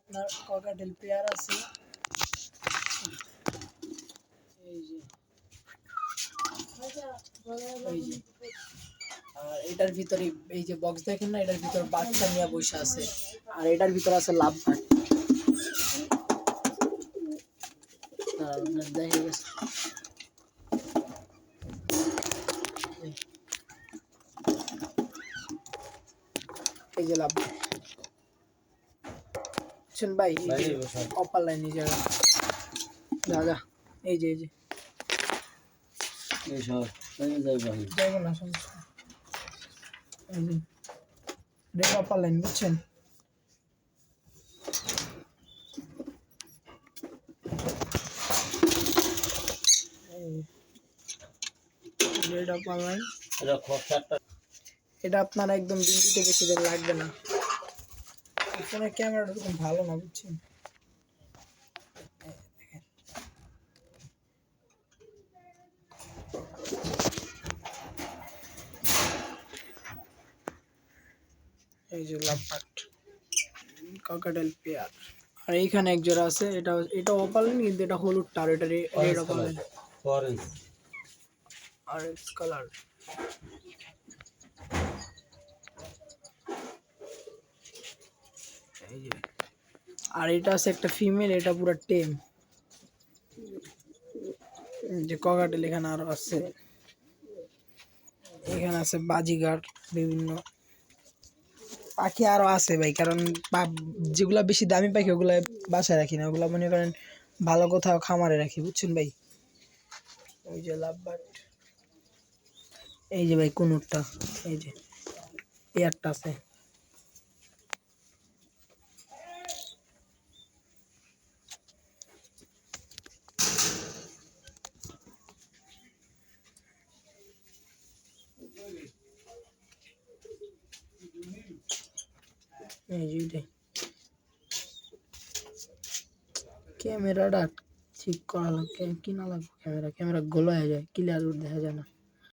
আপনার cockatiel pair আছে, এই যে আর এটার ভিতরে এই যে বক্স দেখেন না, এটার ভিতরে বাচ্চা নিয়ে বসে আছে, আর এটার ভিতরে আছে লাভ বাট। দেখে গেছে এই যে লাভ শুন ভাই, এই যে অপার লাইন এই জায়গা দাদা, এই যে যাইব না সমস্যা, এই যে এটা অপার লাইন বুঝছেন। এটা অপার লাইন, এটা আপনার একদম বিন্দুতে বেশি দেরি লাগবে না। ফোনের ক্যামেরাটা খুব ভালো না বুঝছেন। এই যে লাভবাট ককাটেল পেয়ার, আর এইখানে এক জোড়া আছে, এটা অপালাইন কিন্তু এটা হলুদটা, আর এটা রেড অপালাইন অরেঞ্জ কালার। এই যে আর এটা আছে একটা ফিমেল, এটা পুরো টেম। যে ককাটেল এখানে আরো আছে, এখানে আছে বাজিগার, বিভিন্ন পাখি আরো আছে ভাই, কারণ যেগুলা বেশি দামি পাখি ওগুলা বাসায় রাখি না, ওগুলা মনে করেন ভালো কোথাও খামারে রাখি বুঝছেন ভাই। ওই যে লাভবার্ড, এই যে ভাই কুনুরটা, এই যে পেয়ারটা আছে, এই যে ক্যামেরাটা ঠিক করা লাগবে, কিনা লাগবে ক্যামেরা গোলা হয়ে যায়, ক্লিয়ার দেখা যায় না।